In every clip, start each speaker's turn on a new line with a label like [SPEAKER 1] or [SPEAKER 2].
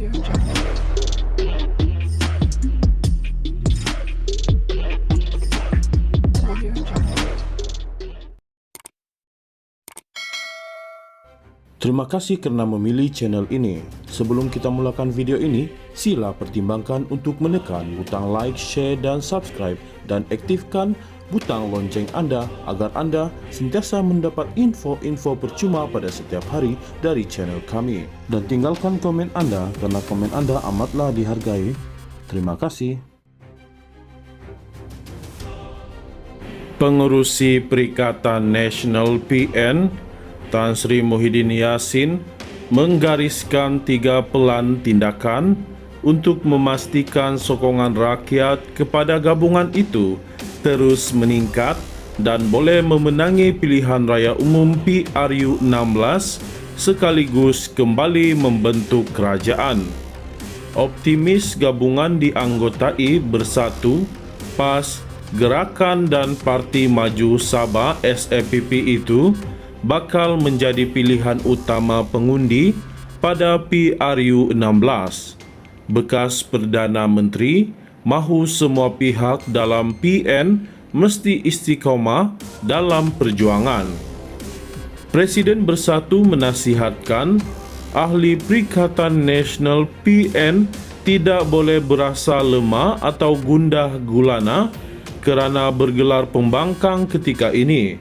[SPEAKER 1] Terima kasih kerana memilih channel ini. Sebelum kita mulakan video ini, sila pertimbangkan untuk menekan butang like, share dan subscribe dan aktifkan butang lonceng anda agar anda sentiasa mendapat info-info percuma pada setiap hari dari channel kami. Dan tinggalkan komen anda kerana komen anda amatlah dihargai. Terima kasih. Pengerusi Perikatan Nasional PN Tan Sri Muhyiddin Yassin menggariskan 3 pelan tindakan untuk memastikan sokongan rakyat kepada gabungan itu terus meningkat dan boleh memenangi pilihan raya umum PRU16 sekaligus kembali membentuk kerajaan. Optimis gabungan dianggotai Bersatu, PAS, Gerakan dan Parti Maju Sabah SAPP itu bakal menjadi pilihan utama pengundi pada PRU16. Bekas Perdana Menteri mahu semua pihak dalam PN mesti istiqamah dalam perjuangan. Presiden Bersatu menasihatkan ahli Perikatan Nasional PN tidak boleh berasa lemah atau gundah gulana kerana bergelar pembangkang ketika ini.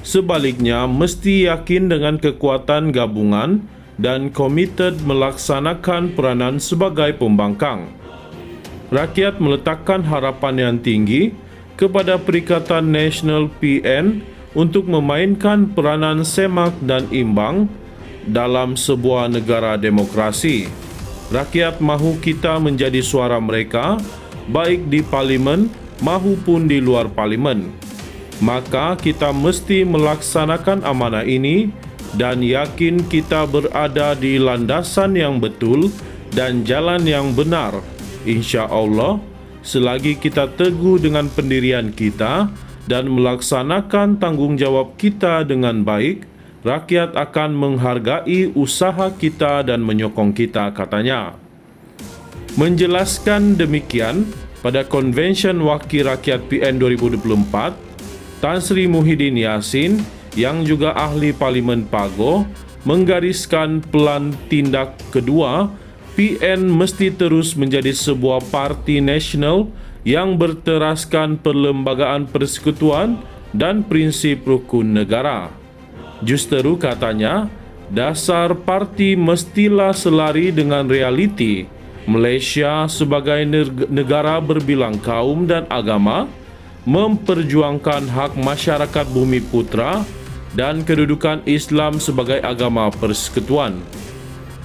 [SPEAKER 1] Sebaliknya, mesti yakin dengan kekuatan gabungan dan komited melaksanakan peranan sebagai pembangkang. Rakyat meletakkan harapan yang tinggi kepada Perikatan Nasional PN untuk memainkan peranan semak dan imbang dalam sebuah negara demokrasi. Rakyat mahu kita menjadi suara mereka, baik di parlimen maupun di luar parlimen. Maka kita mesti melaksanakan amanah ini dan yakin kita berada di landasan yang betul dan jalan yang benar. Insya-Allah, selagi kita teguh dengan pendirian kita dan melaksanakan tanggungjawab kita dengan baik, rakyat akan menghargai usaha kita dan menyokong kita, katanya. Menjelaskan demikian, pada Konvensyen Wakil Rakyat PN 2024, Tan Sri Muhyiddin Yassin yang juga ahli Parlimen Pagoh menggariskan pelan tindak kedua, PN mesti terus menjadi sebuah parti nasional yang berteraskan perlembagaan persekutuan dan prinsip rukun negara. Justeru katanya, dasar parti mestilah selari dengan realiti Malaysia sebagai negara berbilang kaum dan agama, memperjuangkan hak masyarakat Bumi Putra dan kedudukan Islam sebagai agama persekutuan.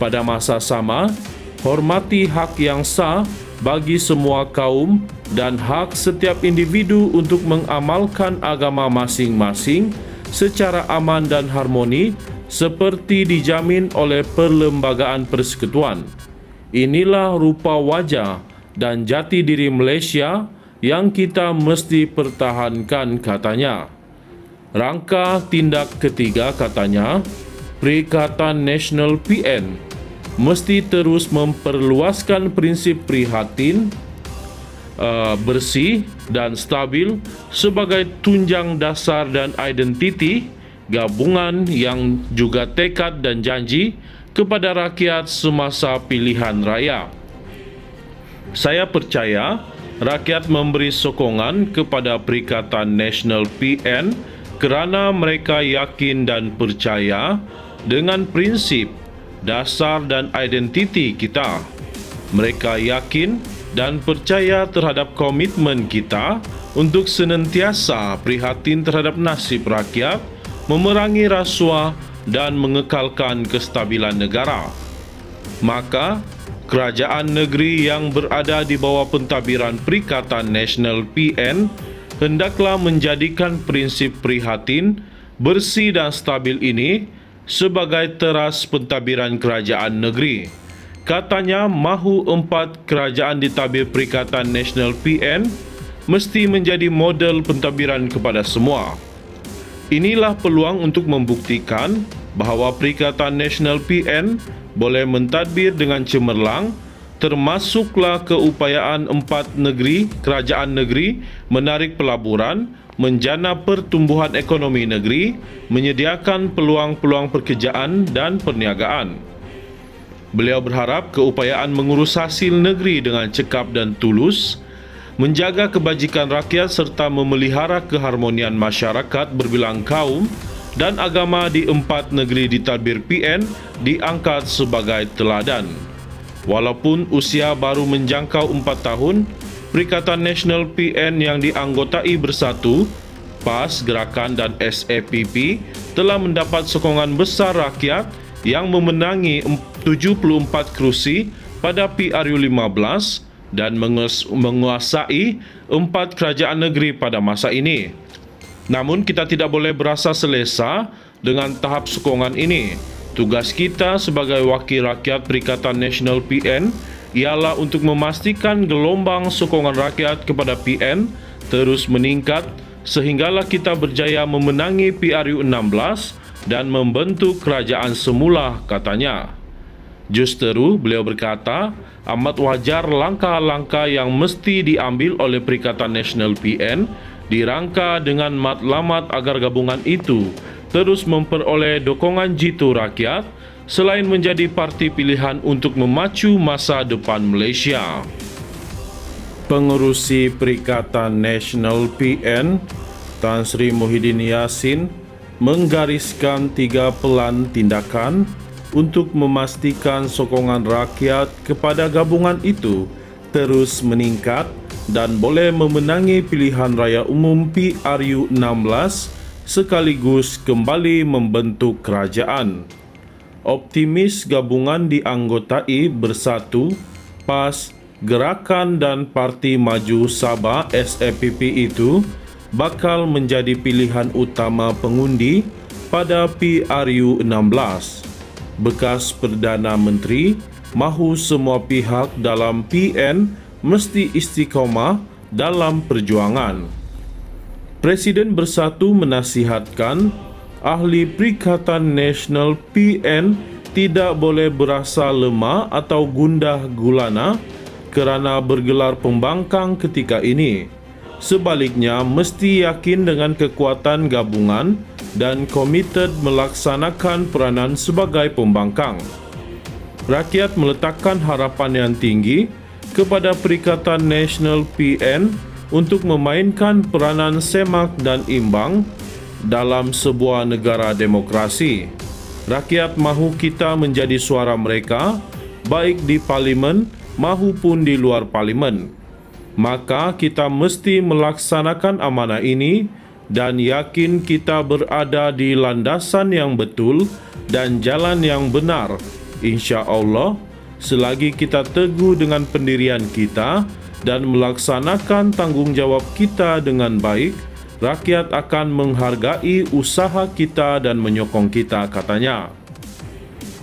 [SPEAKER 1] Pada masa sama, hormati hak yang sah bagi semua kaum dan hak setiap individu untuk mengamalkan agama masing-masing secara aman dan harmoni seperti dijamin oleh Perlembagaan Persekutuan. Inilah rupa wajah dan jati diri Malaysia yang kita mesti pertahankan, katanya. Rangka tindak ketiga, katanya, Perikatan Nasional PN mesti terus memperluaskan prinsip prihatin, bersih dan stabil sebagai tunjang dasar dan identiti gabungan yang juga tekad dan janji kepada rakyat semasa pilihan raya. Saya percaya rakyat memberi sokongan kepada Perikatan Nasional PN kerana mereka yakin dan percaya dengan prinsip, dasar dan identiti kita. Mereka yakin dan percaya terhadap komitmen kita untuk senantiasa prihatin terhadap nasib rakyat, memerangi rasuah dan mengekalkan kestabilan negara. Maka, kerajaan negeri yang berada di bawah pentadbiran Perikatan Nasional PN hendaklah menjadikan prinsip prihatin, bersih dan stabil ini sebagai teras pentadbiran kerajaan negeri. Katanya mahu 4 kerajaan ditadbir Perikatan Nasional PN mesti menjadi model pentadbiran kepada semua. Inilah peluang untuk membuktikan bahawa Perikatan Nasional PN boleh mentadbir dengan cemerlang, termasuklah keupayaan 4 kerajaan negeri menarik pelaburan, menjana pertumbuhan ekonomi negeri, menyediakan peluang-peluang pekerjaan dan perniagaan. Beliau berharap keupayaan mengurus hasil negeri dengan cekap dan tulus, menjaga kebajikan rakyat serta memelihara keharmonian masyarakat berbilang kaum dan agama di 4 negeri ditadbir PN diangkat sebagai teladan. Walaupun usia baru menjangkau 4 tahun, Perikatan Nasional PN yang dianggotai Bersatu, PAS, Gerakan dan SAPP telah mendapat sokongan besar rakyat yang memenangi 74 kerusi pada PRU15 dan menguasai 4 kerajaan negeri pada masa ini. Namun kita tidak boleh berasa selesa dengan tahap sokongan ini. Tugas kita sebagai wakil rakyat Perikatan Nasional PN ialah untuk memastikan gelombang sokongan rakyat kepada PN terus meningkat sehinggalah kita berjaya memenangi PRU16 dan membentuk kerajaan semula, katanya. Justeru, beliau berkata, amat wajar langkah-langkah yang mesti diambil oleh Perikatan Nasional PN dirangka dengan matlamat agar gabungan itu terus memperoleh dukungan jitu rakyat selain menjadi parti pilihan untuk memacu masa depan Malaysia. Pengerusi Perikatan Nasional PN, Tan Sri Muhyiddin Yassin, menggariskan 3 pelan tindakan untuk memastikan sokongan rakyat kepada gabungan itu terus meningkat dan boleh memenangi pilihan raya umum PRU16 sekaligus kembali membentuk kerajaan. Optimis gabungan dianggotai Bersatu, PAS, Gerakan dan Parti Maju Sabah SAPP itu bakal menjadi pilihan utama pengundi pada PRU16. Bekas Perdana Menteri mahu semua pihak dalam PN mesti istiqamah dalam perjuangan. Presiden Bersatu menasihatkan ahli Perikatan Nasional PN tidak boleh berasa lemah atau gundah gulana kerana bergelar pembangkang ketika ini. Sebaliknya, mesti yakin dengan kekuatan gabungan dan komited melaksanakan peranan sebagai pembangkang. Rakyat meletakkan harapan yang tinggi kepada Perikatan Nasional PN untuk memainkan peranan semak dan imbang dalam sebuah negara demokrasi. Rakyat mahu kita menjadi suara mereka, baik di parlimen maupun di luar parlimen. Maka kita mesti melaksanakan amanah ini dan yakin kita berada di landasan yang betul dan jalan yang benar. Insya-Allah, selagi kita teguh dengan pendirian kita dan melaksanakan tanggungjawab kita dengan baik, rakyat akan menghargai usaha kita dan menyokong kita, katanya.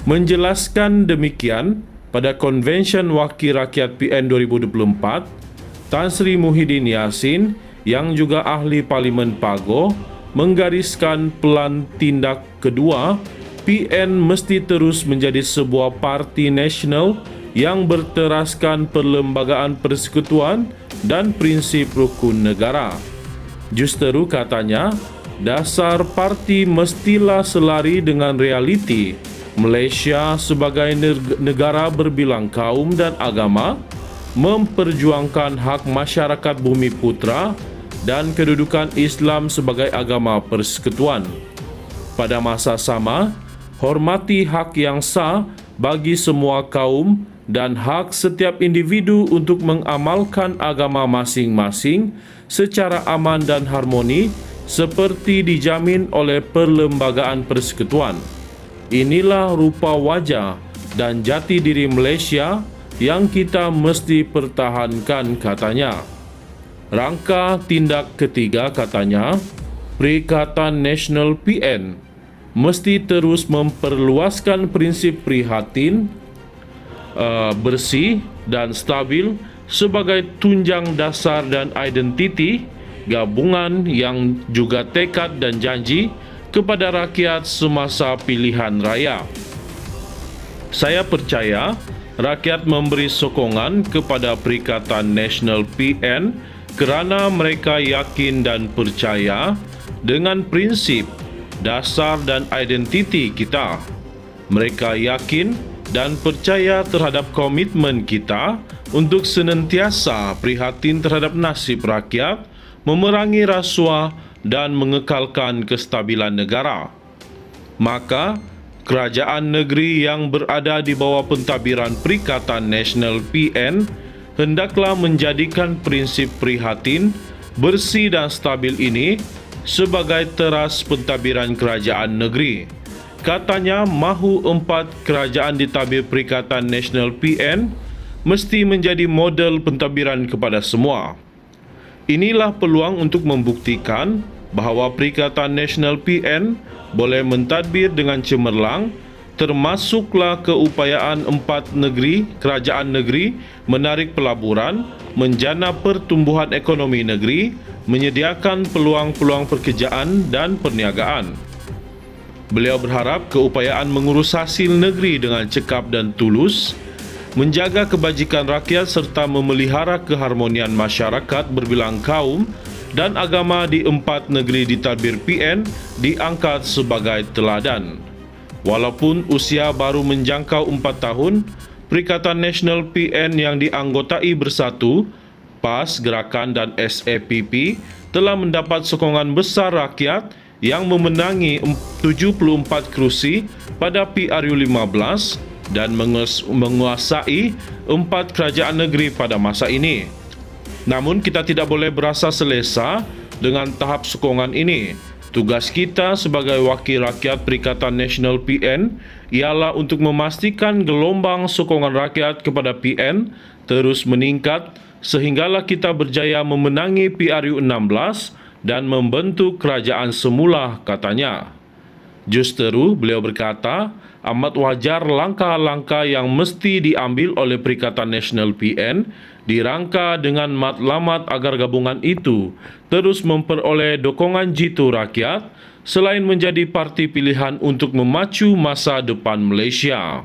[SPEAKER 1] Menjelaskan demikian, pada Konvensyen Wakil Rakyat PN 2024, Tan Sri Muhyiddin Yassin yang juga ahli Parlimen Pago menggariskan pelan tindak kedua, PN mesti terus menjadi sebuah parti nasional yang berteraskan perlembagaan persekutuan dan prinsip rukun negara. Justeru katanya, dasar parti mestilah selari dengan realiti Malaysia sebagai negara berbilang kaum dan agama, memperjuangkan hak masyarakat Bumi Putra dan kedudukan Islam sebagai agama persekutuan. Pada masa sama, hormati hak yang sah bagi semua kaum dan hak setiap individu untuk mengamalkan agama masing-masing secara aman dan harmoni seperti dijamin oleh Perlembagaan Persekutuan. Inilah rupa wajah dan jati diri Malaysia yang kita mesti pertahankan, katanya. Rangka tindak ketiga, katanya, Perikatan Nasional PN mesti terus memperluaskan prinsip prihatin, bersih dan stabil sebagai tunjang dasar dan identiti gabungan yang juga tekad dan janji kepada rakyat semasa pilihan raya. Saya percaya rakyat memberi sokongan kepada Perikatan Nasional PN kerana mereka yakin dan percaya dengan prinsip, dasar dan identiti kita. Mereka yakin dan percaya terhadap komitmen kita untuk senantiasa prihatin terhadap nasib rakyat, memerangi rasuah dan mengekalkan kestabilan negara. Maka, kerajaan negeri yang berada di bawah pentadbiran Perikatan Nasional PN hendaklah menjadikan prinsip prihatin, bersih dan stabil ini sebagai teras pentadbiran kerajaan negeri. Katanya, mahu 4 kerajaan ditadbir Perikatan Nasional PN mesti menjadi model pentadbiran kepada semua. Inilah peluang untuk membuktikan bahawa Perikatan Nasional PN boleh mentadbir dengan cemerlang, termasuklah keupayaan 4 kerajaan negeri menarik pelaburan, menjana pertumbuhan ekonomi negeri, menyediakan peluang-peluang pekerjaan dan perniagaan. Beliau berharap keupayaan mengurus hasil negeri dengan cekap dan tulus, menjaga kebajikan rakyat serta memelihara keharmonian masyarakat berbilang kaum dan agama di 4 negeri ditadbir PN diangkat sebagai teladan. Walaupun usia baru menjangkau 4 tahun, Perikatan Nasional PN yang dianggotai Bersatu, PAS, Gerakan dan SAPP telah mendapat sokongan besar rakyat yang memenangi 74 kerusi pada PRU15 dan menguasai 4 kerajaan negeri pada masa ini. Namun kita tidak boleh berasa selesa dengan tahap sokongan ini. Tugas kita sebagai wakil rakyat Perikatan Nasional PN ialah untuk memastikan gelombang sokongan rakyat kepada PN terus meningkat sehinggalah kita berjaya memenangi PRU16 dan membentuk kerajaan semula, katanya. Justeru, beliau berkata, amat wajar langkah-langkah yang mesti diambil oleh Perikatan Nasional PN dirangka dengan matlamat agar gabungan itu terus memperoleh dukungan jitu rakyat selain menjadi parti pilihan untuk memacu masa depan Malaysia.